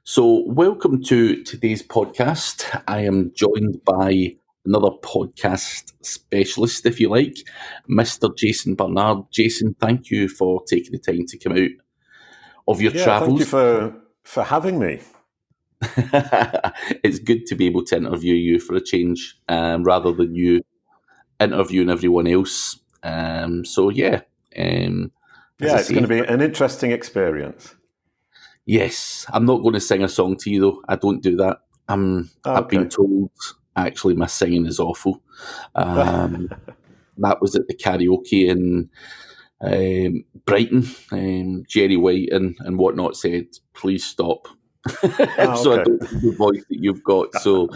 So, welcome to today's podcast. I am joined by another podcast specialist, if you like, Mr. Jason Barnard. Jason, thank you for taking the time to come out of your Yeah, thank you travels. for having me. It's good to be able to interview you for a change, rather than you interviewing everyone else. As I Yeah, it's going say, to be an interesting experience. yes, I'm not going to sing a song to you though. I don't do that. I've been Okay. told actually my singing is awful. Um, that was at the karaoke in Brighton. Jerry White and whatnot said, "Please stop." So I Okay. don't have the voice that you've got, so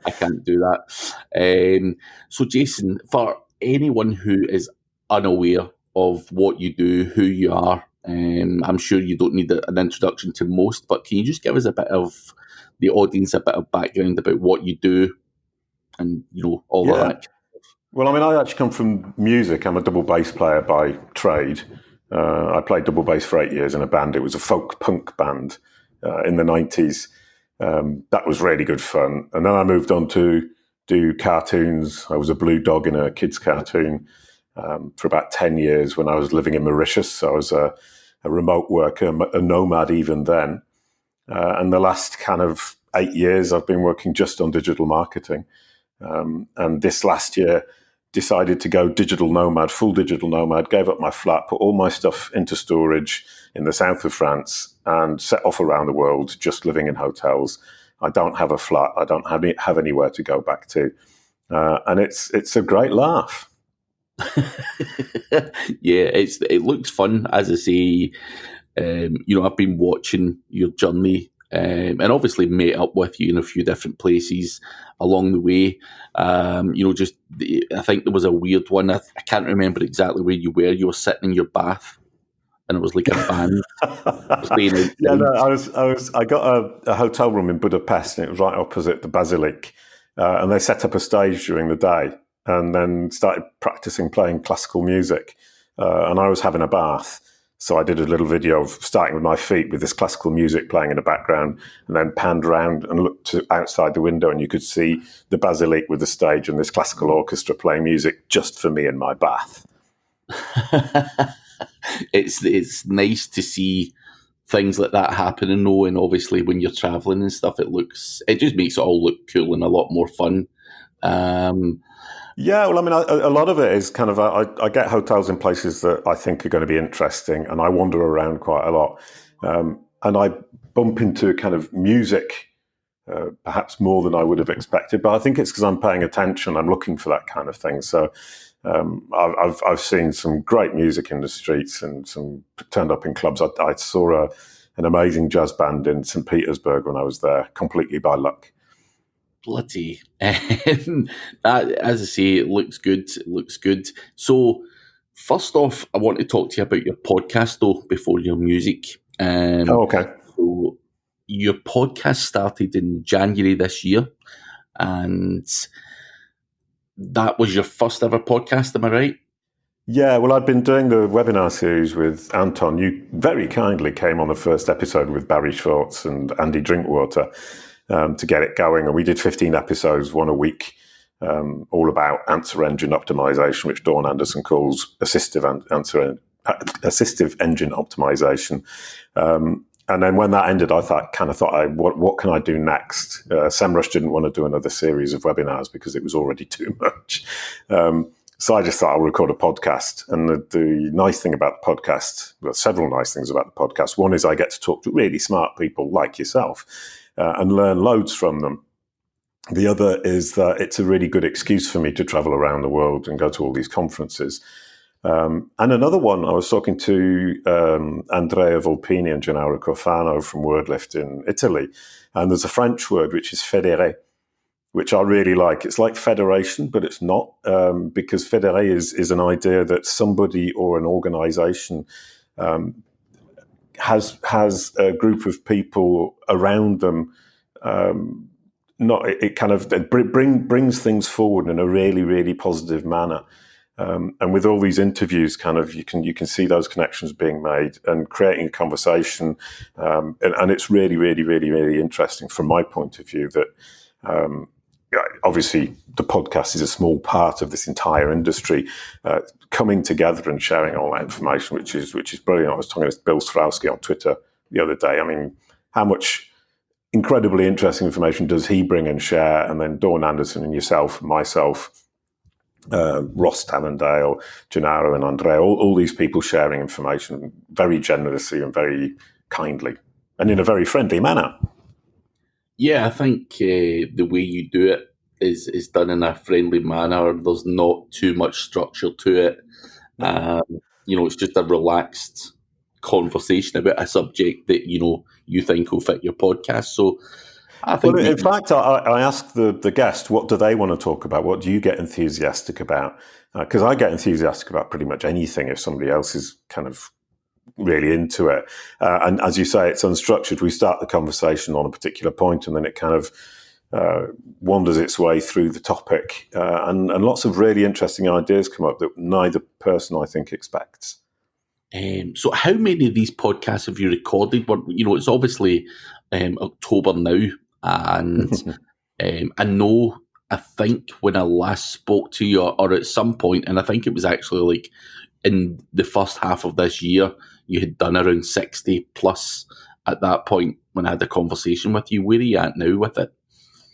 I can't do that. So Jason, for anyone who is unaware of what you do, who you are, I'm sure you don't need an introduction to most, but can you just give us a bit of the audience a bit of background about what you do and all of Yeah. that? Well, I mean, I actually come from music. I'm a double bass player by trade. I played double bass for 8 years in a band. It was a folk punk band in the 90s. That was really good fun. And then I moved on to do cartoons. I was a blue dog in a kids' cartoon for about 10 years when I was living in Mauritius. So I was a remote worker, a nomad even then. And the last kind of 8 years, I've been working just on digital marketing. And this last year, decided to go digital nomad, full digital nomad, gave up my flat, put all my stuff into storage in the south of France and set off around the world, just living in hotels. I don't have a flat. I don't have anywhere to go back to. And it's a great laugh. Yeah, it looks fun. As I say, I've been watching your journey, and obviously met up with you in a few different places along the way. I think there was a weird one. I can't remember exactly where you were. You were sitting in your bath, and it was like a band playing Yeah, outside. no, I got a hotel room in Budapest, and it was right opposite the Basilic. And they set up a stage during the day, and then started practicing playing classical music. And I was having a bath, so I did a little video of starting with my feet with this classical music playing in the background, and then panned around and looked outside the window, and you could see the Basilic with the stage and this classical orchestra playing music just for me in my bath. It's nice to see things like that happening though, and obviously when you're traveling and stuff, it just makes it all look cool and a lot more fun. Yeah, well, I mean, a lot of it is kind of, I get hotels in places that I think are going to be interesting, and I wander around quite a lot. And I bump into kind of music, perhaps more than I would have expected, but I think it's because I'm paying attention. I'm looking for that kind of thing. So I've seen some great music in the streets and some turned up in clubs. I saw an amazing jazz band in St. Petersburg when I was there, completely by luck. Bloody. That, as I say, it looks good. It looks good. So, first off, I want to talk to you about your podcast, though, before your music. Okay. So, your podcast started in January this year, and that was your first ever podcast, am I right? Yeah, well, I've been doing the webinar series with Anton. You very kindly came on the first episode with Barry Schwartz and Andy Drinkwater to get it going. And we did 15 episodes, one a week, all about answer engine optimization, which Dawn Anderson calls assistive engine optimization. And then when that ended, I thought, what can I do next? SEMrush didn't want to do another series of webinars because it was already too much. So I just thought I'll record a podcast. And the nice thing about the podcast, well, several nice things about the podcast. One is I get to talk to really smart people like yourself and learn loads from them. The other is that it's a really good excuse for me to travel around the world and go to all these conferences. And another one, I was talking to Andrea Volpini and Gennaro Cofano from WordLift in Italy. And there's a French word, which is fédéré, which I really like. It's like federation, but it's not, because fédéré is an idea that somebody or an organization has a group of people around them. It kind of brings things forward in a really, really positive manner. And with all these interviews, kind of you can see those connections being made and creating a conversation. And it's really, really, really, really interesting from my point of view that obviously the podcast is a small part of this entire industry coming together and sharing all that information, which is brilliant. I was talking to Bill Strowski on Twitter the other day. I mean, how much incredibly interesting information does he bring and share? And then Dawn Anderson and yourself, myself, Ross Tannendale, Gennaro and Andrea, all these people sharing information very generously and very kindly and in a very friendly manner. Yeah, I think the way you do it is done in a friendly manner. There's not too much structure to it. It's just a relaxed conversation about a subject that, you think will fit your podcast. So I think... Well, in fact, I asked the guest, what do they want to talk about? What do you get enthusiastic about? Because I get enthusiastic about pretty much anything if somebody else is kind of really into it. And as you say, it's unstructured. We start the conversation on a particular point and then it kind of wanders its way through the topic. And lots of really interesting ideas come up that neither person, I think, expects. So how many of these podcasts have you recorded? It's obviously October now. And I think when I last spoke to you or at some point, and I think it was actually like in the first half of this year, you had done around 60 plus at that point when I had a conversation with you. Where are you at now with it?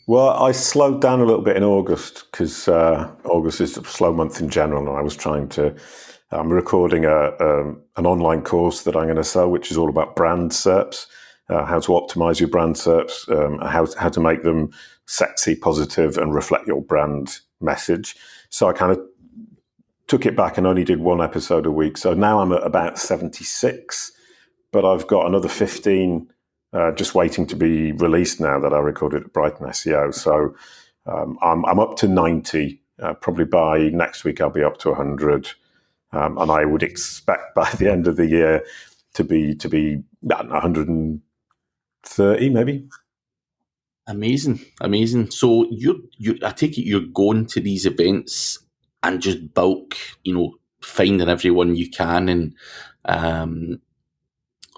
Well, I slowed down a little bit in August because August is a slow month in general, and I was I'm recording an online course that I'm going to sell, which is all about brand SERPs, how to optimize your brand SERPs, how to make them sexy, positive, and reflect your brand message. So I kind of took it back and only did one episode a week. So now I'm at about 76, but I've got another 15 just waiting to be released now that I recorded at Brighton SEO. So I'm up to 90. Probably by next week I'll be up to 100. And I would expect by the end of the year to be 130 maybe. Amazing. So I take it you're going to these events and just bulk, finding everyone you can and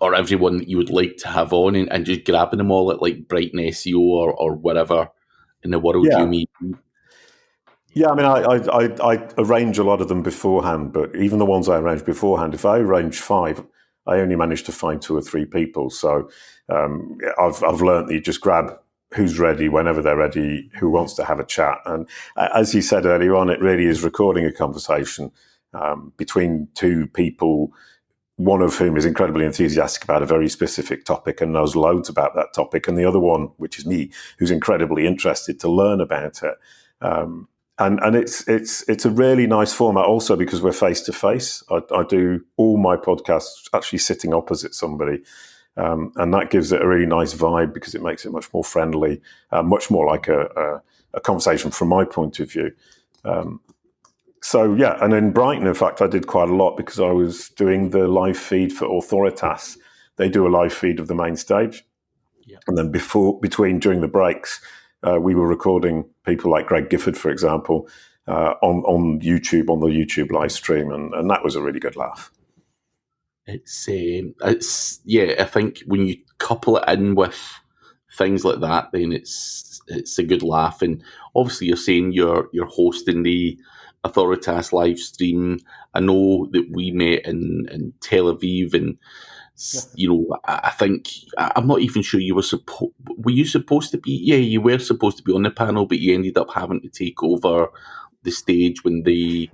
or everyone that you would like to have on and just grabbing them all at like Brighton SEO or wherever in the world you meet. Yeah, I mean, I arrange a lot of them beforehand, but even the ones I arrange beforehand, if I arrange 5, I only manage to find 2 or 3 people. So I've learned that you just grab who's ready whenever they're ready, who wants to have a chat. And as you said earlier on, it really is recording a conversation between 2 people, one of whom is incredibly enthusiastic about a very specific topic and knows loads about that topic, and the other one, which is me, who's incredibly interested to learn about it. And it's a really nice format also because we're face to face. I do all my podcasts actually sitting opposite somebody, and that gives it a really nice vibe because it makes it much more friendly, much more like a conversation from my point of view. So yeah, and in Brighton, in fact, I did quite a lot because I was doing the live feed for Authoritas. They do a live feed of the main stage, and then during the breaks. We were recording people like Greg Gifford, for example, on YouTube, on the YouTube live stream, and that was a really good laugh. It's I think when you couple it in with things like that, then it's a good laugh. And obviously, you're saying you're hosting the Authoritas live stream. I know that we met in Tel Aviv and. I think I'm not even sure you were supposed. Were you supposed to be? Yeah, you were supposed to be on the panel, but you ended up having to take over the stage when the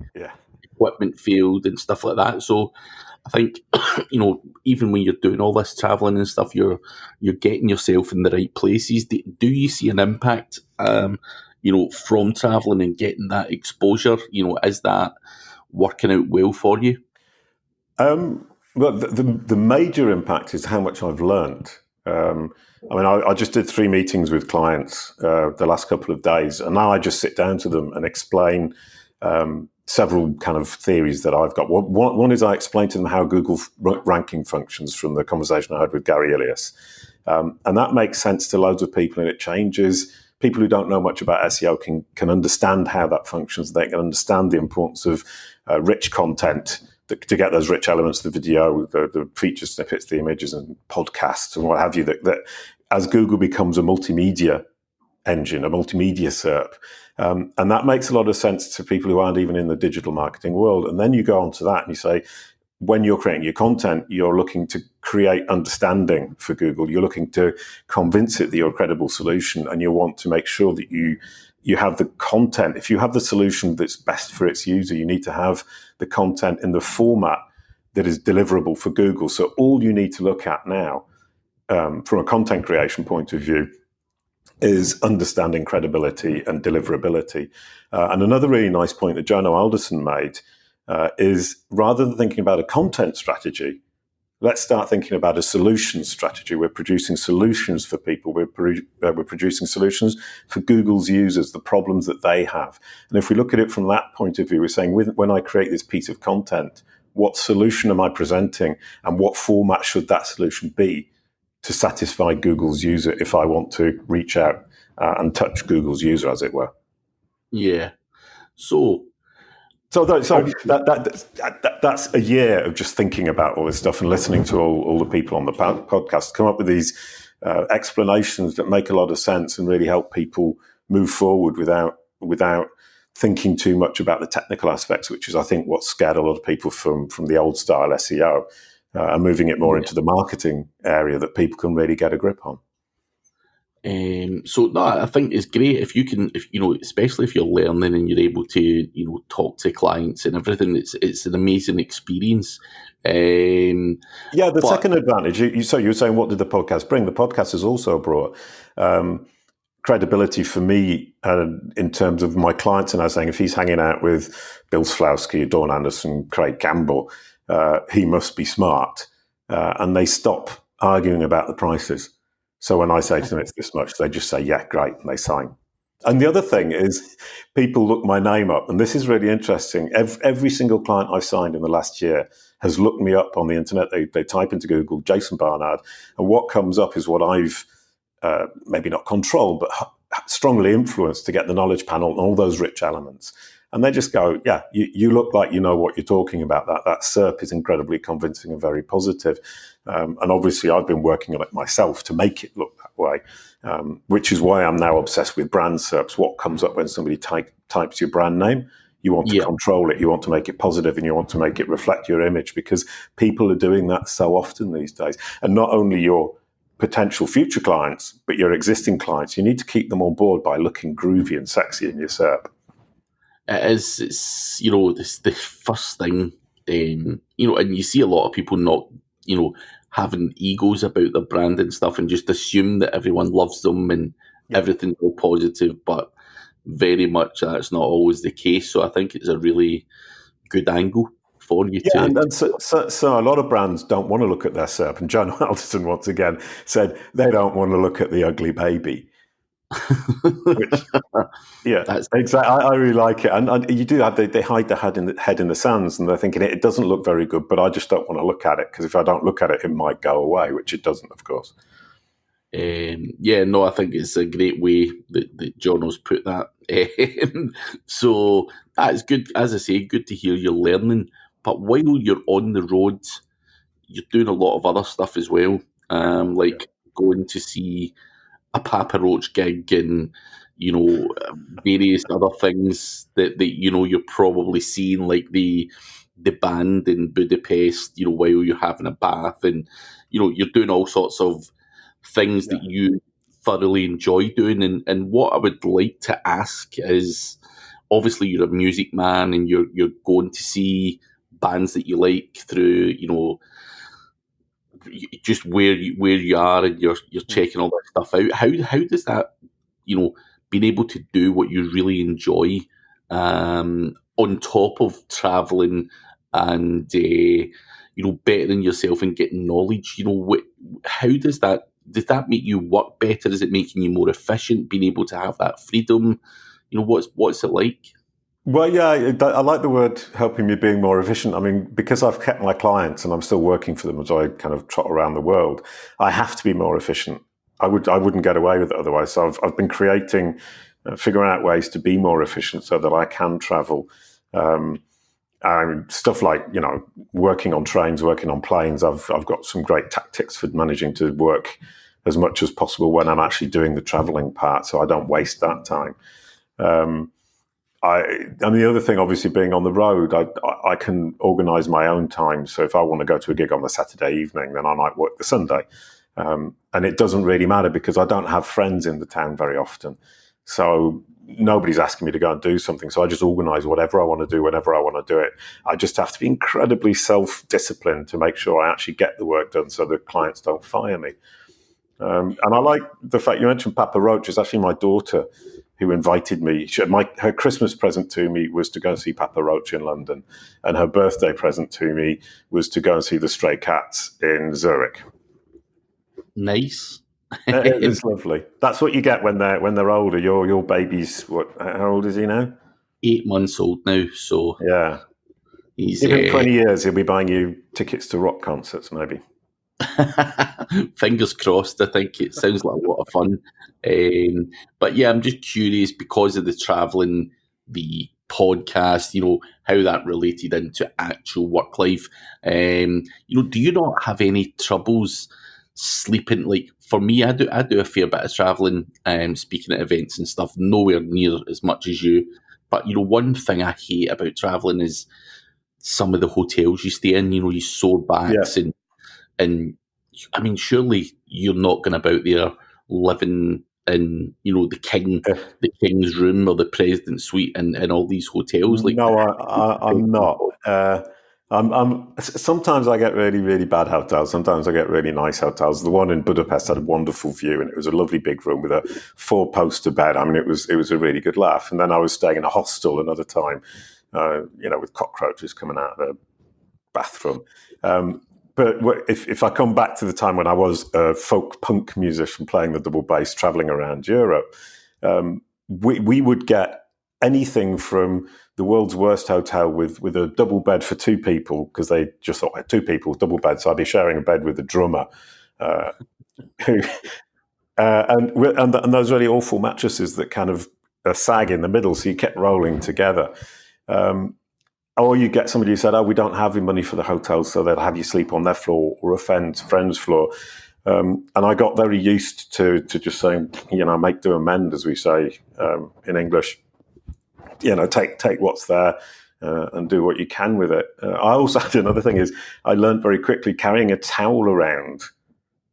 equipment failed and stuff like that. So I think even when you're doing all this traveling and stuff, you're getting yourself in the right places. Do you see an impact? From traveling and getting that exposure. Is that working out well for you? Well, the major impact is how much I've learned. I just did 3 meetings with clients the last couple of days, and now I just sit down to them and explain several kind of theories that I've got. One is I explain to them how Google ranking functions from the conversation I had with Gary Ilias. And that makes sense to loads of people, and it changes people who don't know much about SEO can understand how that functions. They can understand the importance of rich content to get those rich elements, the video, the feature snippets, the images and podcasts and what have you, that as Google becomes a multimedia engine, a multimedia SERP. And that makes a lot of sense to people who aren't even in the digital marketing world. And then you go on to that and you say, when you're creating your content, you're looking to create understanding for Google. You're looking to convince it that you're a credible solution, and you want to make sure that you have the content. If you have the solution that's best for its user, you need to have the content in the format that is deliverable for Google. So all you need to look at now, from a content creation point of view, is understanding credibility and deliverability. And another really nice point that Jono Alderson made is, rather than thinking about a content strategy, let's start thinking about a solutions strategy. We're producing solutions for people. We're producing solutions for Google's users, the problems that they have. And if we look at it from that point of view, we're saying, when I create this piece of content, what solution am I presenting, and what format should that solution be to satisfy Google's user if I want to reach out and touch Google's user, as it were? Yeah. So that's a year of just thinking about all this stuff and listening to all the people on the podcast come up with these explanations that make a lot of sense and really help people move forward without thinking too much about the technical aspects, which is, I think, what scared a lot of people from the old style SEO, and moving it more into the marketing area that people can really get a grip on. So no, I think it's great if you can, especially if you're learning and you're able to, talk to clients and everything. It's an amazing experience. Second advantage. So you were saying, what did the podcast bring? The podcast has also brought credibility for me in terms of my clients. And I was saying, if he's hanging out with Bill Slawski, Dawn Anderson, Craig Campbell, he must be smart. And they stop arguing about the prices. So when I say to them it's this much, they just say, yeah, great, and they sign. And the other thing is, people look my name up, and this is really interesting. Every single client I've signed in the last year has looked me up on the internet. They type into Google, Jason Barnard, and what comes up is what I've maybe not controlled, but strongly influenced to get the knowledge panel and all those rich elements. And they just go, yeah, you look like you know what you're talking about. That SERP is incredibly convincing and very positive. And obviously, I've been working on it myself to make it look that way, which is why I'm now obsessed with brand SERPs. What comes up when somebody types your brand name? You want to control it. You want to make it positive, and you want to make it reflect your image, because people are doing that so often these days. And not only your potential future clients, but your existing clients, you need to keep them on board by looking groovy and sexy in your SERP. It's the first thing, and you see a lot of people not, having egos about their brand and stuff, and just assume that everyone loves them and everything's all positive, but very much that's not always the case. So I think it's a really good angle for you to. And so a lot of brands don't want to look at their SERP, and John Alderson once again said they don't want to look at the ugly baby. Which, that's exactly. I really like it, and you do have they hide their head in the sands, and they're thinking it doesn't look very good, but I just don't want to look at it, because if I don't look at it, it might go away, which it doesn't, of course. I think it's a great way that Jono's put that. So that's good. As I say, good to hear you're learning. But while you're on the road, you're doing a lot of other stuff as well, like going to see a Papa Roach gig and various other things that you're probably seeing, like the band in Budapest, while you're having a bath, and you're doing all sorts of things that you thoroughly enjoy doing. And what I would like to ask is, obviously you're a music man and you're going to see bands that you like through just where you are, and you're checking all that stuff out. How does that, being able to do what you really enjoy, on top of traveling and bettering yourself and getting knowledge, how does that make you work better? Is it making you more efficient, being able to have that freedom? What's it like? Well, yeah, I like the word helping me being more efficient. I mean, because I've kept my clients and I'm still working for them as I kind of trot around the world, I have to be more efficient. I wouldn't get away with it otherwise. So I've been figuring out ways to be more efficient so that I can travel. And stuff like, working on trains, working on planes. I've got some great tactics for managing to work as much as possible when I'm actually doing the traveling part, so I don't waste that time. And the other thing, obviously, being on the road, I can organise my own time. So if I want to go to a gig on the Saturday evening, then I might work the Sunday. And it doesn't really matter because I don't have friends in the town very often. So nobody's asking me to go and do something. So I just organise whatever I want to do whenever I want to do it. I just have to be incredibly self-disciplined to make sure I actually get the work done so the clients don't fire me. And I like the fact you mentioned Papa Roach. It's actually my daughter who invited me. Her Christmas present to me was to go and see Papa Roach in London, and her birthday present to me was to go and see the Stray Cats in Zurich. Nice. It's lovely. That's what you get when they're older. Your baby's how old is he now? 8 months old now. So yeah, he's give him 20 years. He'll be buying you tickets to rock concerts, maybe. Fingers crossed. I think it sounds like a lot of fun. But yeah, I'm just curious because of the traveling, the podcast, how that related into actual work life. Do you not have any troubles sleeping? Like for me, I do a fair bit of traveling, speaking at events and stuff, nowhere near as much as you. But one thing I hate about traveling is some of the hotels you stay in. You sore backs and I mean, surely you're not going about there living in, the king's room or the president's suite and all these hotels. Like, no, I'm not. Sometimes I get really, really bad hotels. Sometimes I get really nice hotels. The one in Budapest had a wonderful view, and it was a lovely big room with a 4-poster bed. I mean, it was a really good laugh. And then I was staying in a hostel another time, with cockroaches coming out of the bathroom. But if I come back to the time when I was a folk punk musician playing the double bass, traveling around Europe, we would get anything from the world's worst hotel with a double bed for 2 people because they just thought 2 people, double bed. So I'd be sharing a bed with the drummer, and those really awful mattresses that kind of sag in the middle, so you kept rolling together. Or you get somebody who said, we don't have any money for the hotel, so they'll have you sleep on their floor or a friend's floor. And I got very used to just saying, make do amend, as we say in English. Take what's there and do what you can with it. I also had another thing is I learned very quickly carrying a towel around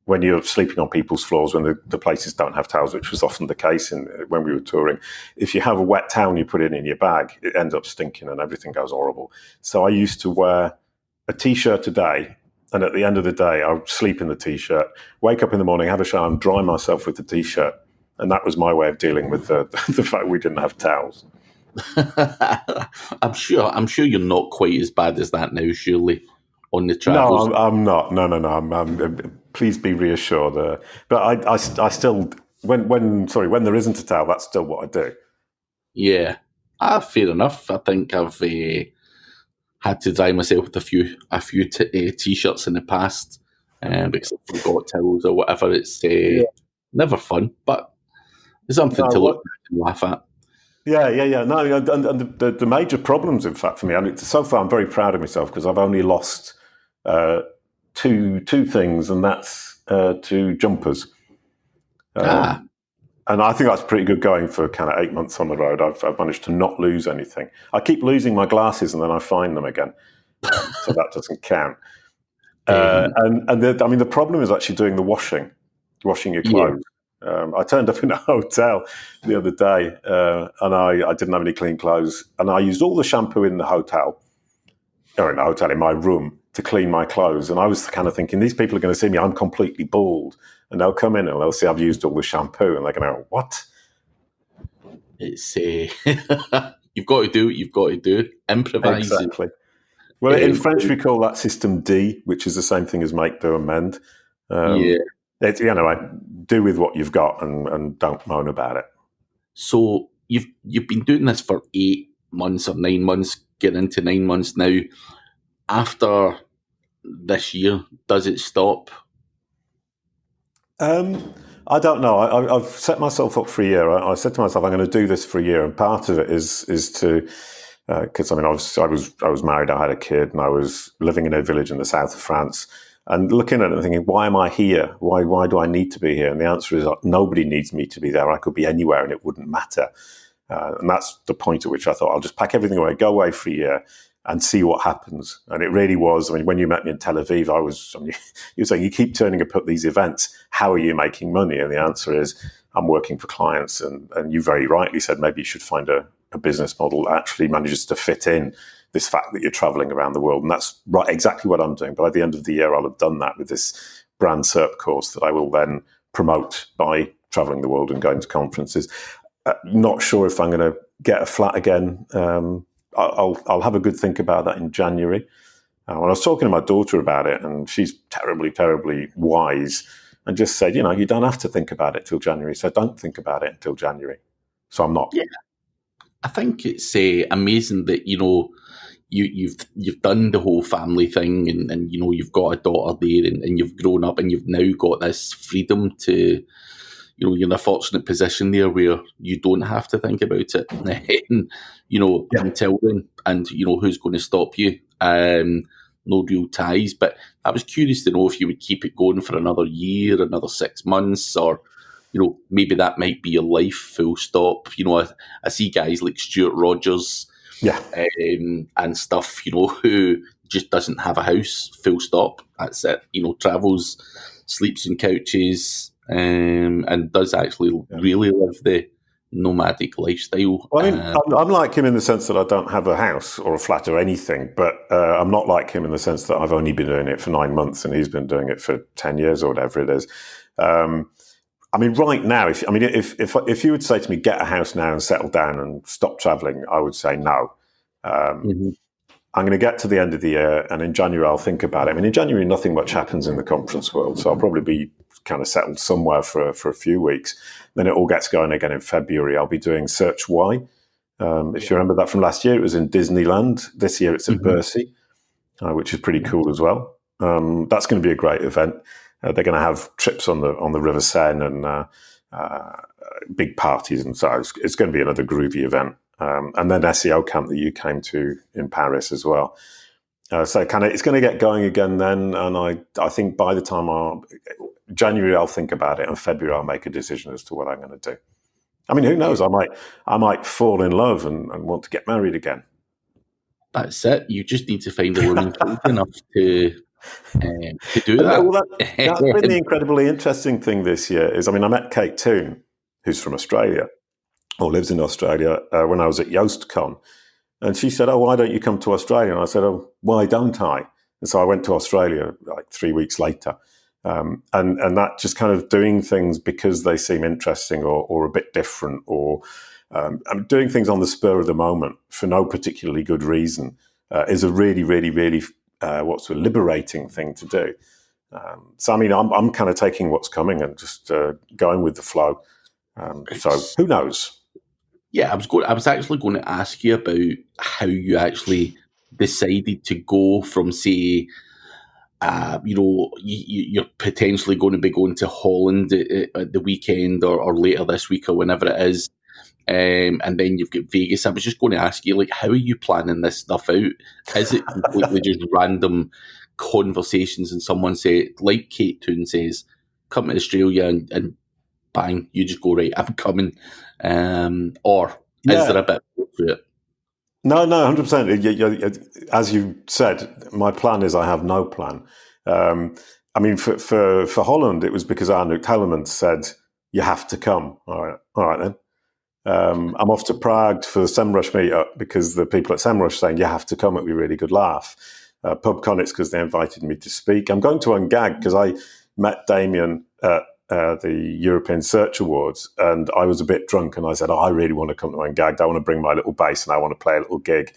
when you're sleeping on people's floors, when the places don't have towels, which was often the case when we were touring. If you have a wet towel and you put it in your bag, it ends up stinking and everything goes horrible. So I used to wear a T-shirt a day, and at the end of the day, I would sleep in the T-shirt, wake up in the morning, have a shower, and dry myself with the T-shirt. And that was my way of dealing with the fact we didn't have towels. I'm sure you're not quite as bad as that now, surely, on the travels. No, I'm not. No. Please be reassured. But I still, when there isn't a towel, that's still what I do. Yeah, fair enough. I think I've had to dry myself with a few T-shirts in the past because I forgot towels or whatever. It's never fun, but it's something to look back and laugh at. Yeah. No, and the major problems, in fact, for me, I mean, so far I'm very proud of myself because I've only lost two things, and that's 2 jumpers. And I think that's pretty good going for kind of 8 months on the road. I've managed to not lose anything. I keep losing my glasses and then I find them again. So that doesn't count. The problem is actually doing the washing your clothes. Yeah. I turned up in a hotel the other day and I didn't have any clean clothes. And I used all the shampoo in the hotel, in my room, to clean my clothes. And I was kind of thinking, these people are going to see me, I'm completely bald. And they'll come in and they'll see I've used all the shampoo. And they're going to go, what? It's you've got to do what you've got to do. Improvise. Exactly. Well, in French, we call that system D, which is the same thing as make, do, amend. It's, do with what you've got and don't moan about it. So you've been doing this for 8 months or 9 months, getting into 9 months now. After this year, does it stop? I don't know. I've set myself up for a year. I said to myself, I'm going to do this for a year, and part of it is to because I was married, I had a kid, and I was living in a village in the south of France, and looking at it and thinking, why am I here? Why do I need to be here? And the answer is nobody needs me to be there. I could be anywhere, and it wouldn't matter. And that's the point at which I thought I'll just pack everything away, go away for a year, and see what happens. And it really was. I mean, when you met me in Tel Aviv, you were saying you keep turning up at these events. How are you making money? And the answer is I'm working for clients. And you very rightly said maybe you should find a business model that actually manages to fit in this fact that you're traveling around the world. And that's right, exactly what I'm doing. By the end of the year, I'll have done that with this brand CERP course that I will then promote by traveling the world and going to conferences. Not sure if I'm going to get a flat again. I'll have a good think about that in January. When I was talking to my daughter about it, and she's terribly, terribly wise, and just said, you don't have to think about it till January, so don't think about it until January. So I'm not. Yeah, I think it's amazing that you've done the whole family thing, and you've got a daughter there, and you've grown up, and you've now got this freedom to. You're in a fortunate position there where you don't have to think about it. And, until then, and, who's going to stop you? No real ties. But I was curious to know if you would keep it going for another year, another 6 months, or, maybe that might be your life, full stop. I see guys like Stuart Rogers and stuff, who just doesn't have a house, full stop. That's it. Travels, sleeps in couches, and does actually really live the nomadic lifestyle. Well, I mean, I'm like him in the sense that I don't have a house or a flat or anything, but I'm not like him in the sense that I've only been doing it for 9 months and he's been doing it for 10 years or whatever it is. I mean, right now, if you would say to me, get a house now and settle down and stop traveling, I would say no. I'm going to get to the end of the year, and in January I'll think about it. I mean, in January nothing much happens in the conference world, so I'll probably be kind of settled somewhere for a few weeks. Then it all gets going again in February. I'll be doing Search Why. If you remember that from last year, it was in Disneyland. This year it's in Bercy, which is pretty cool as well. That's going to be a great event. They're going to have trips on the River Seine and big parties, and so it's going to be another groovy event. And then SEO Camp that you came to in Paris as well. So it's going to get going again then, and I think by the time January I'll think about it, and February I'll make a decision as to what I'm going to do. I mean, who knows? I might fall in love and want to get married again. That's it. You just need to find a woman cool enough to do that. Well, that's been the incredibly interesting thing this year. I met Kate Toon, who's from Australia, or lives in Australia, when I was at YostCon. And she said, why don't you come to Australia? And I said, why don't I? And so I went to Australia like 3 weeks later. And that just kind of doing things because they seem interesting or a bit different, or I'm doing things on the spur of the moment for no particularly good reason is a really, really, really liberating thing to do. So, I mean, I'm kind of taking what's coming and just going with the flow. So who knows? Yeah, I was actually going to ask you about how you actually decided to go from, say, you're potentially going to be going to Holland at the weekend or later this week or whenever it is, and then you've got Vegas. I was just going to ask you, how are you planning this stuff out? Is it completely just random conversations and someone say, like Kate Toon says, come to Australia and bang, you just go, right, I'm coming. Or is there a bit more to it? No, 100%. As you said, my plan is I have no plan. I mean, for Holland, it was because Arnold Hellerman said, you have to come. All right then. I'm off to Prague for the SEMrush meetup because the people at SEMrush saying, you have to come, it'll be a really good laugh. PubCon, it's because they invited me to speak. I'm going to Ungag because I met Damien at the European Search Awards, and I was a bit drunk, and I said, I really want to come to Ungagged. I want to bring my little bass, and I want to play a little gig,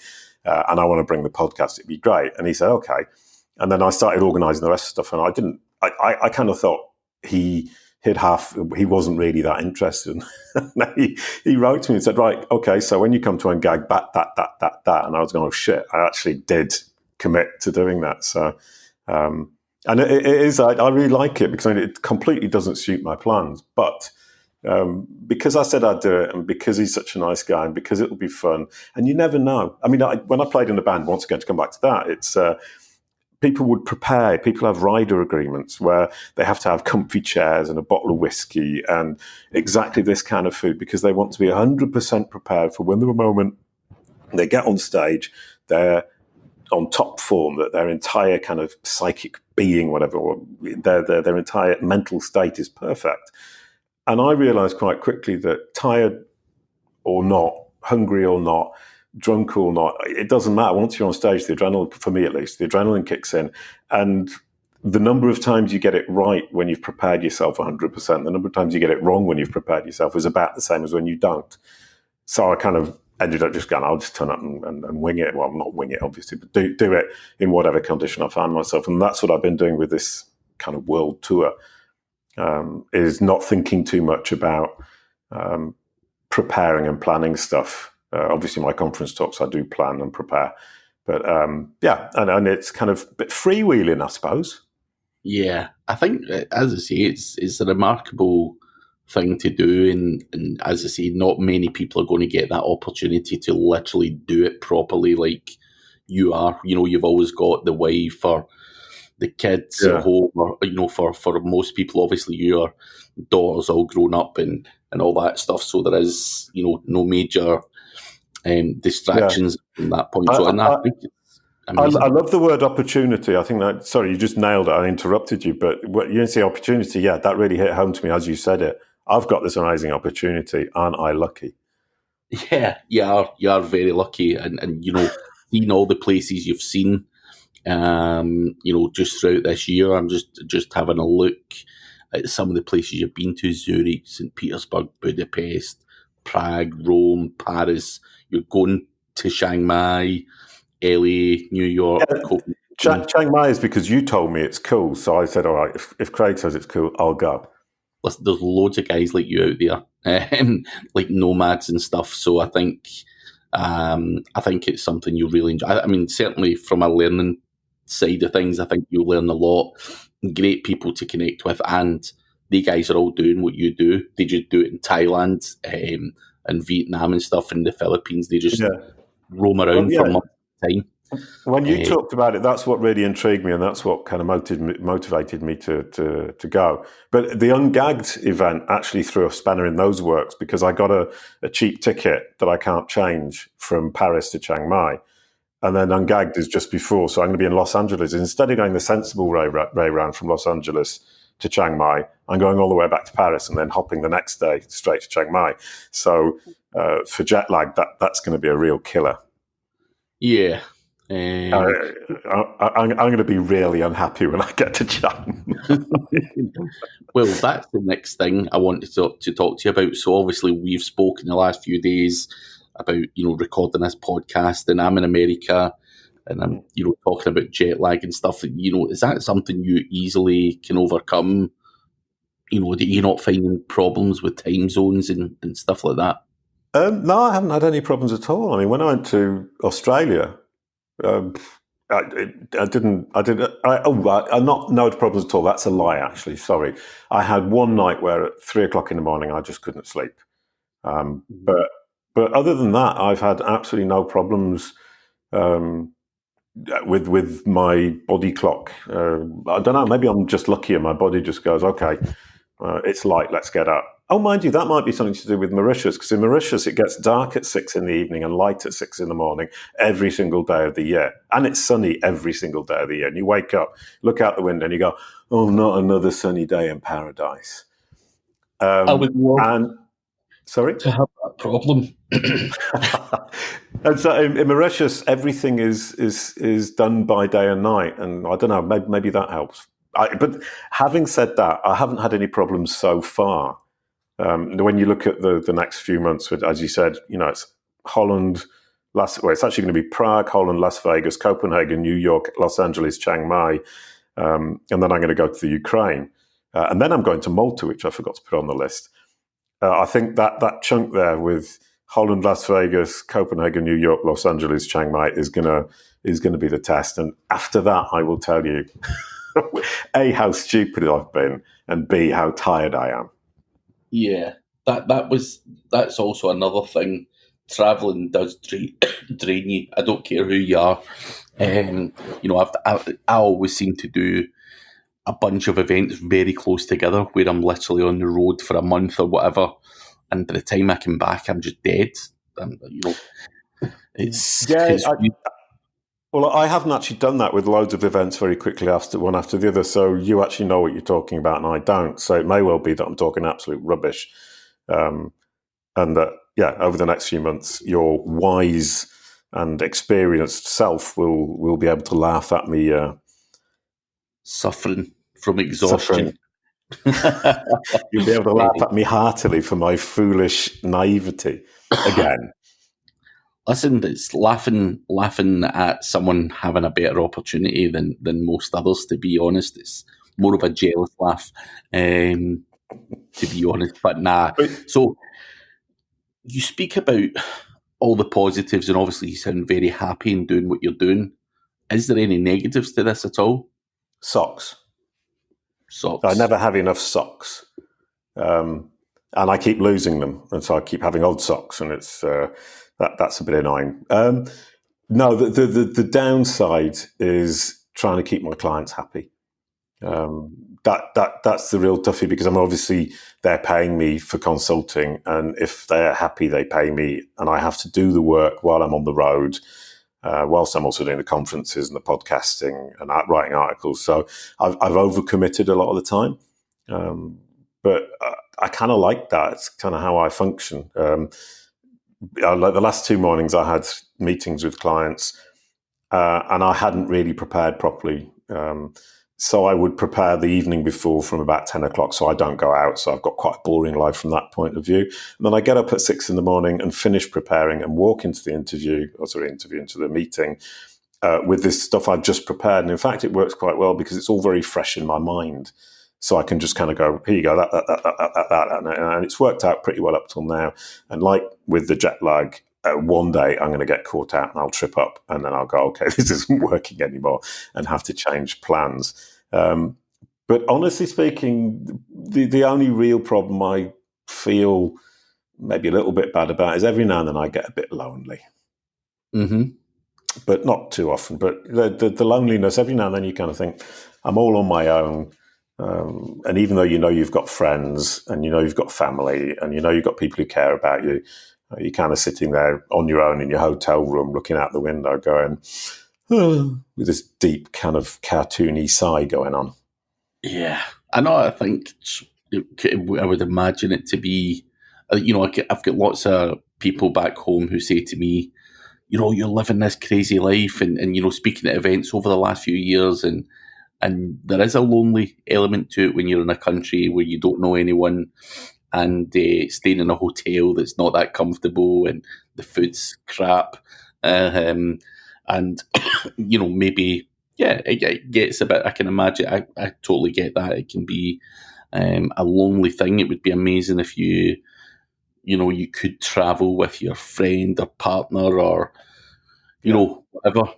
and I want to bring the podcast. It'd be great. And he said, okay. And then I started organising the rest of stuff, and I kind of thought he wasn't really that interested. he wrote to me and said, right, okay, so when you come to Ungagged, that. And I was going, oh shit, I actually did commit to doing that. So, And it is, I really like it because it completely doesn't suit my plans. But because I said I'd do it, and because he's such a nice guy, and because it'll be fun, and you never know. I mean, when I played in the band, once again, to come back to that, it's people would prepare. People have rider agreements where they have to have comfy chairs and a bottle of whiskey and exactly this kind of food because they want to be 100% prepared for when the moment they get on stage, they're on top form, that their entire kind of psychic being, whatever, or their entire mental state is perfect. And I realized quite quickly that tired or not, hungry or not, drunk or not, it doesn't matter. Once you're on stage, the adrenaline, for me at least, the adrenaline kicks in. And the number of times you get it right when you've prepared yourself 100%, the number of times you get it wrong when you've prepared yourself is about the same as when you don't. So I kind of ended up just going, I'll just turn up and wing it. Well, not wing it, obviously, but do it in whatever condition I find myself. And that's what I've been doing with this kind of world tour, is not thinking too much about preparing and planning stuff. Obviously, my conference talks, I do plan and prepare. But yeah, and it's kind of a bit freewheeling, I suppose. Yeah, I think, as I say, it's a remarkable thing to do, and as I say, not many people are going to get that opportunity to literally do it properly like you are. You know, you've always got the wife or the kids at home, or for most people, obviously your daughter's all grown up and all that stuff. So there is no major distractions from that point. So, and I think it's amazing. I love the word opportunity. I think that, sorry, you just nailed it. I interrupted you, but you say opportunity. Yeah, that really hit home to me as you said it. I've got this amazing opportunity. Aren't I lucky? Yeah, you are very lucky, and seeing all the places you've seen, just throughout this year. I'm just having a look at some of the places you've been to: Zurich, St. Petersburg, Budapest, Prague, Rome, Paris. You're going to Chiang Mai, LA, New York. Yeah, Chiang Mai is because you told me it's cool, so I said, all right, if Craig says it's cool, I'll go. Listen, there's loads of guys like you out there, like nomads and stuff. So I think it's something you'll really enjoy. I mean, certainly from a learning side of things, I think you'll learn a lot. Great people to connect with, and the guys are all doing what you do. They just do it in Thailand and Vietnam and stuff, in the Philippines. They just roam around for months at a time. When you talked about it, that's what really intrigued me, and that's what kind of motivated me to go. But the Ungagged event actually threw a spanner in those works, because I got a cheap ticket that I can't change from Paris to Chiang Mai. And then Ungagged is just before, so I'm going to be in Los Angeles. Instead of going the sensible way round from Los Angeles to Chiang Mai, I'm going all the way back to Paris and then hopping the next day straight to Chiang Mai. So for jet lag, that's going to be a real killer. Yeah. I'm going to be really unhappy when I get to Chiang Mai. Well, that's the next thing I wanted to talk to you about. So obviously we've spoken the last few days about recording this podcast, and I'm in America, and I'm talking about jet lag and stuff. Is that something you easily can overcome? That you're not finding problems with time zones and stuff like that? No, I haven't had any problems at all. I mean, when I went to Australia, I didn't. Not no problems at all. That's a lie, actually. Sorry, I had one night where at 3:00 in the morning I just couldn't sleep. But other than that, I've had absolutely no problems with my body clock. I don't know. Maybe I'm just lucky, and my body just goes, okay, it's light. Let's get up. Oh, mind you, that might be something to do with Mauritius, because in Mauritius it gets dark at 6 in the evening and light at 6 in the morning every single day of the year, and it's sunny every single day of the year. And you wake up, look out the window, and you go, "Oh, not another sunny day in paradise." I would love sorry to have that problem. And so in Mauritius, everything is done by day and night, and I don't know, maybe that helps. But having said that, I haven't had any problems so far. When you look at the next few months, as you said, it's Holland, it's actually going to be Prague, Holland, Las Vegas, Copenhagen, New York, Los Angeles, Chiang Mai, and then I'm going to go to the Ukraine. And then I'm going to Malta, which I forgot to put on the list. I think that chunk there with Holland, Las Vegas, Copenhagen, New York, Los Angeles, Chiang Mai is gonna be the test. And after that, I will tell you A, how stupid I've been, and B, how tired I am. Yeah, that's also another thing. Traveling does drain you. I don't care who you are. I always seem to do a bunch of events very close together where I'm literally on the road for a month or whatever, and by the time I come back, I'm just dead. It's Well, I haven't actually done that with loads of events very quickly after one after the other. So you actually know what you're talking about, and I don't. So it may well be that I'm talking absolute rubbish, and that over the next few months, your wise and experienced self will be able to laugh at me suffering from exhaustion. You'll be able to laugh at me heartily for my foolish naivety again. Listen, it's laughing at someone having a better opportunity than most others, to be honest. It's more of a jealous laugh, to be honest. But nah. So you speak about all the positives, and obviously you sound very happy in doing what you're doing. Is there any negatives to this at all? Socks. Socks. I never have enough socks. And I keep losing them. And so I keep having odd socks, and it's... That's a bit annoying. No, the downside is trying to keep my clients happy. That's the real toughie, because I'm obviously, they're paying me for consulting, and if they're happy, they pay me, and I have to do the work while I'm on the road, whilst I'm also doing the conferences and the podcasting and writing articles. So I've overcommitted a lot of the time, but I kind of like that. It's kind of how I function. Like the last 2 mornings, I had meetings with clients, and I hadn't really prepared properly. So I would prepare the evening before from about 10 o'clock, so I don't go out. So I've got quite a boring life from that point of view. And then I get up at 6 a.m. and finish preparing and walk into the into the meeting with this stuff I've just prepared. And in fact, it works quite well because it's all very fresh in my mind. So I can just kind of go, here you go, that. And it's worked out pretty well up till now. And like with the jet lag, one day I'm going to get caught out and I'll trip up, and then I'll go, okay, this isn't working anymore, and have to change plans. But honestly speaking, the only real problem I feel maybe a little bit bad about is every now and then I get a bit lonely. Mm-hmm. But not too often. But the loneliness, every now and then you kind of think, I'm all on my own. And even though you've got friends, and you've got family, and you've got people who care about you, you're kind of sitting there on your own in your hotel room looking out the window going, with this deep kind of cartoony sigh going on. Yeah, I know. I think I would imagine it to be, I've got lots of people back home who say to me, you're living this crazy life, and speaking at events over the last few years, and there is a lonely element to it when you're in a country where you don't know anyone, and staying in a hotel that's not that comfortable, and the food's crap, and maybe it gets a bit. I can imagine. I totally get that. It can be a lonely thing. It would be amazing if you could travel with your friend or partner, or whatever.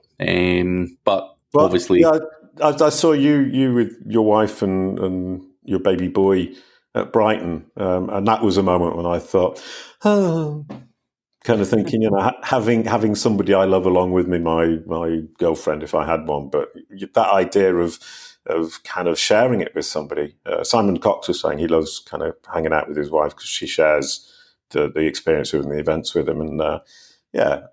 But obviously, yeah, I saw you with your wife and your baby boy at Brighton, and that was a moment when I thought, kind of thinking, having somebody I love along with me, my girlfriend, if I had one. But that idea of kind of sharing it with somebody. Simon Cox was saying he loves kind of hanging out with his wife because she shares the experience and the events with him. And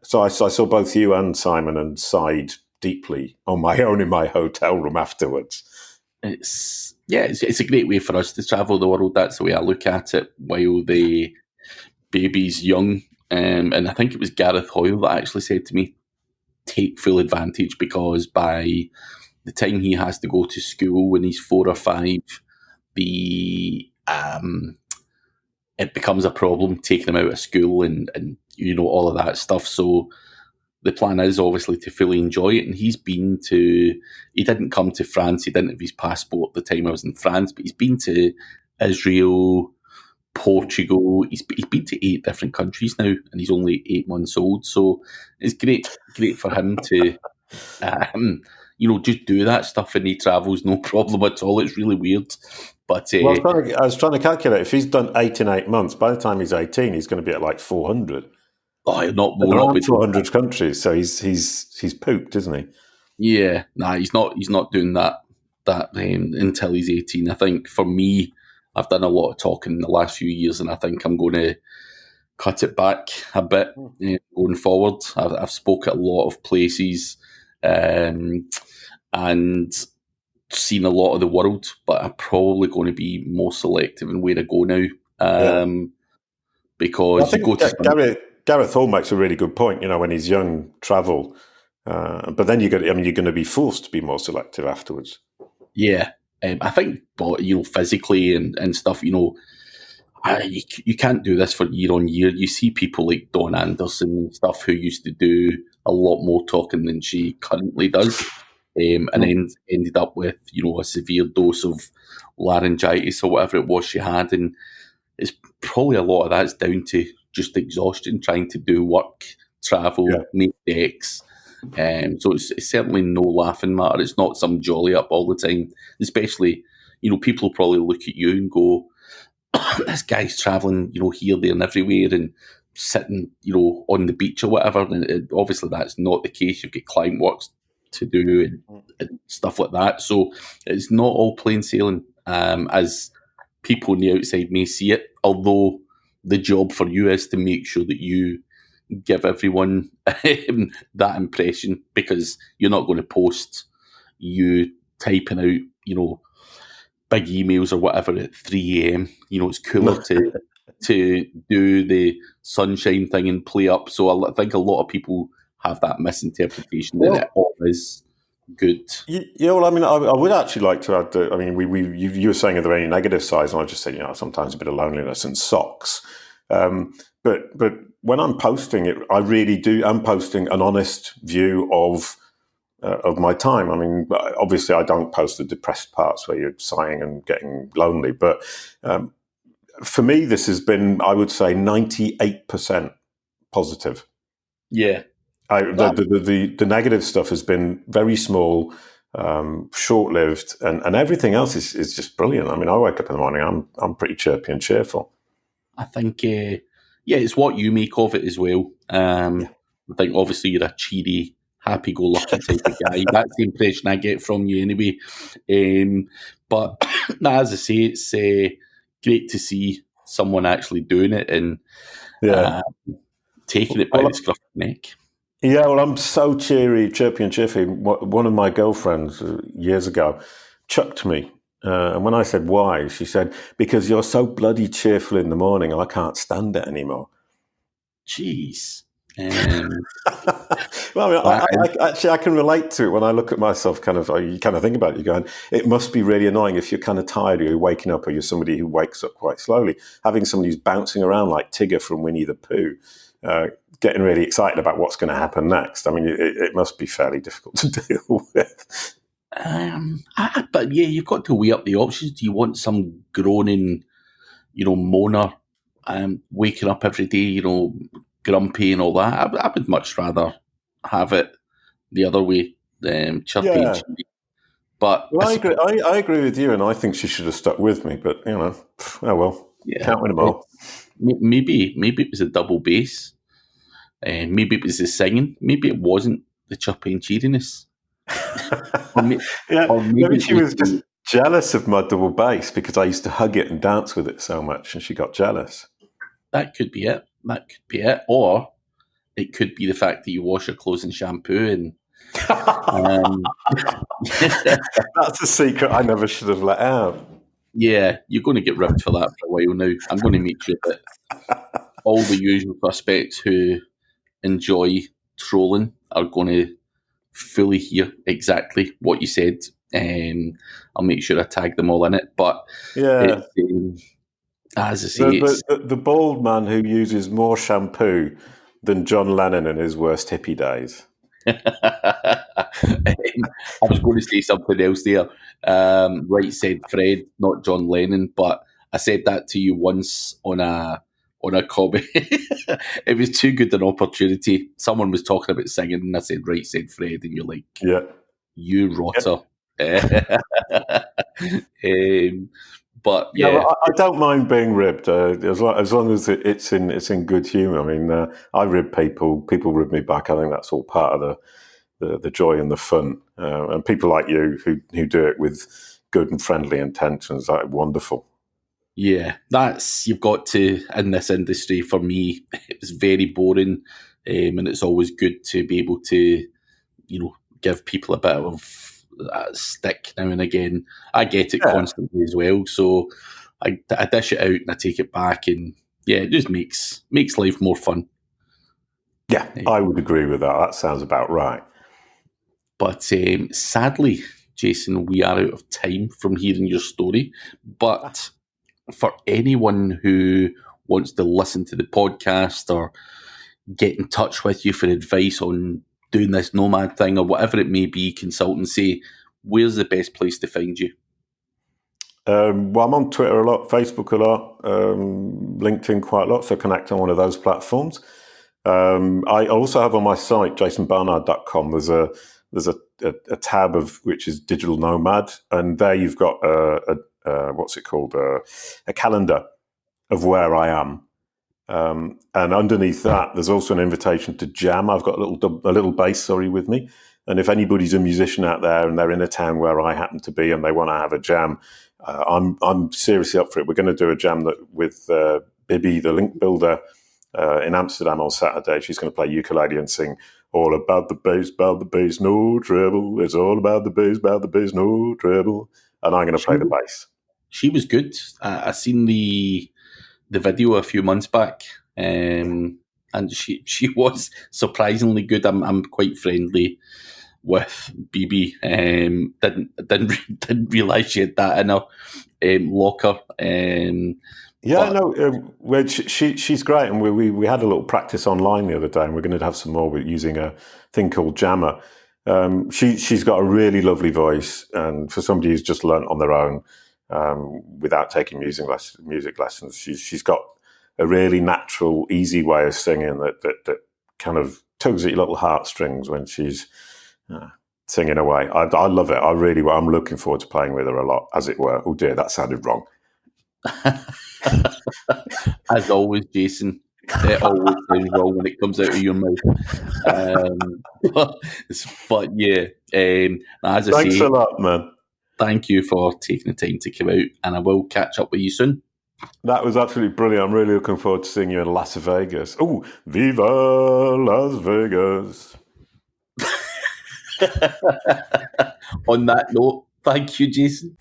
so I saw both you and Simon and sighed deeply on my own in my hotel room afterwards. It's a great way for us to travel the world. That's the way I look at it while the baby's young. And I think it was Gareth Hoyle that actually said to me, take full advantage, because by the time he has to go to school when he's 4 or 5, it becomes a problem taking him out of school and all of that stuff. So the plan is obviously to fully enjoy it. And he didn't come to France. He didn't have his passport at the time I was in France, but he's been to Israel, Portugal. He's been to 8 different countries now, and he's only 8 months old. So it's great for him to, just do that stuff and he travels no problem at all. It's really weird. But Well, I was trying to calculate. If he's done 8 in 8 months, by the time he's 18, he's going to be at like 400. not There more up aren't 400 countries, so he's pooped, isn't he? Yeah, he's not doing that until he's 18. I think for me, I've done a lot of talking in the last few years, and I think I'm going to cut it back a bit going forward. I've spoke at a lot of places and seen a lot of the world, but I'm probably going to be more selective in where I go now. Because I think Gareth Hall makes a really good point. When he's young, travel, but then you're going to be forced to be more selective afterwards. Yeah, I think, but physically and stuff, you can't do this for year on year. You see people like Dawn Anderson and stuff who used to do a lot more talking than she currently does, and then ended up with a severe dose of laryngitis or whatever it was she had, and it's probably a lot of that's down to just exhaustion, trying to do work, travel, make decks. So it's certainly no laughing matter. It's not some jolly up all the time. Especially, people probably look at you and go, "This guy's traveling, here, there, and everywhere, and sitting, on the beach or whatever." And obviously, that's not the case. You've got client works to do and stuff like that. So it's not all plain sailing, as people on the outside may see it. Although the job for you is to make sure that you give everyone that impression, because you're not going to post you typing out, big emails or whatever at 3 a.m. It's cooler to do the sunshine thing and play up. So I think a lot of people have that misinterpretation that it all is good. Yeah, well, I would actually like to add that. You were saying, are there any negative sides? And I just said, sometimes a bit of loneliness and socks. But when I'm posting it, I really do. I'm posting an honest view of my time. Obviously, I don't post the depressed parts where you're sighing and getting lonely. But for me, this has been, I would say, 98% positive. Yeah. The negative stuff has been very small, short-lived, and everything else is just brilliant. I wake up in the morning, I'm pretty chirpy and cheerful. I think, it's what you make of it as well. I think obviously you're a cheery, happy-go-lucky type of guy. That's the impression I get from you anyway. But as I say, it's great to see someone actually doing it and taking it by the scruff of the neck. Yeah, well, I'm so chirpy and cheerful. One of my girlfriends years ago chucked me. And when I said why, she said, "Because you're so bloody cheerful in the morning, I can't stand it anymore." Jeez. Well, I can relate to it when I look at myself. You kind of think about it. You're going, it must be really annoying if you're kind of tired, or you're waking up, or you're somebody who wakes up quite slowly. Having somebody who's bouncing around like Tigger from Winnie the Pooh, getting really excited about what's going to happen next. It must be fairly difficult to deal with. But yeah, you've got to weigh up the options. Do you want some groaning, moaner, waking up every day, grumpy and all that? I would much rather have it the other way, chirpy. Yeah. But well, I agree with you, and I think she should have stuck with me. But oh well, can't win them all. Maybe it was a double bass. Maybe it was the singing. Maybe it wasn't the chirpy and cheeriness. Maybe she was just jealous of my double bass because I used to hug it and dance with it so much, and she got jealous. That could be it. Or it could be the fact that you wash your clothes in shampoo and. That's a secret I never should have let out. Yeah, you're going to get ripped for that for a while now. I'm going to make sure that all the usual suspects who enjoy trolling are going to fully hear exactly what you said. I'll make sure I tag them all in it. But yeah, as I say, the bald man who uses more shampoo than John Lennon in his worst hippie days. I was going to say something else there. Right said Fred, not John Lennon, but I said that to you once on a comment. It was too good an opportunity. Someone was talking about singing, and I said, "Right said Fred," and you're like, You rotter. But Yeah, yeah, well, I don't mind being ribbed as long as it's in good humour. I mean, I rib people, people rib me back. I think that's all part of the joy and the fun. And people like you who do it with good and friendly intentions, that's wonderful. yeah, you've got to, in this industry, for me, it's very boring, and it's always good to be able to, give people a bit of stick now and again. I get it Yeah, constantly as well, so I dish it out and I take it back, and yeah, it just makes life more fun. yeah, I would agree with that. That sounds about right. But sadly, Jason, we are out of time from hearing your story. But for anyone who wants to listen to the podcast or get in touch with you for advice on doing this Nomad thing or whatever it may be, consultancy, where's the best place to find you? Well, I'm on Twitter a lot, Facebook a lot, LinkedIn quite a lot, so connect on one of those platforms. I also have on my site, jasonbarnard.com, there's a tab of which is Digital Nomad, and there you've got what's it called, a calendar of where I am. And underneath that, there's also an invitation to jam. I've got a little bass, with me. And if anybody's a musician out there and they're in a town where I happen to be and they want to have a jam, I'm seriously up for it. We're going to do a jam with Bibby, the link builder, in Amsterdam on Saturday. She's going to play ukulele and sing all about the bass, no treble. It's all about the bass, no treble. And I'm going to play the bass. She was good. I seen the video a few months back, and she was surprisingly good. I'm quite friendly with BB. Didn't realize she had that in her locker. Yeah, no, she's great, and we had a little practice online the other day, and we're going to have some more using a thing called Jammer. She's got a really lovely voice, and for somebody who's just learnt on their own without taking music lessons, she's got a really natural, easy way of singing that kind of tugs at your little heartstrings when she's singing away. I love it. I'm looking forward to playing with her a lot, as it were. Oh dear, that sounded wrong. As always, Jason, it always sounds wrong when it comes out of your mouth. But yeah, as I Thanks say, a lot, man. Thank you for taking the time to come out, and I will catch up with you soon. That was absolutely brilliant. I'm really looking forward to seeing you in Las Vegas. Oh, Viva Las Vegas. On that note, thank you, Jason.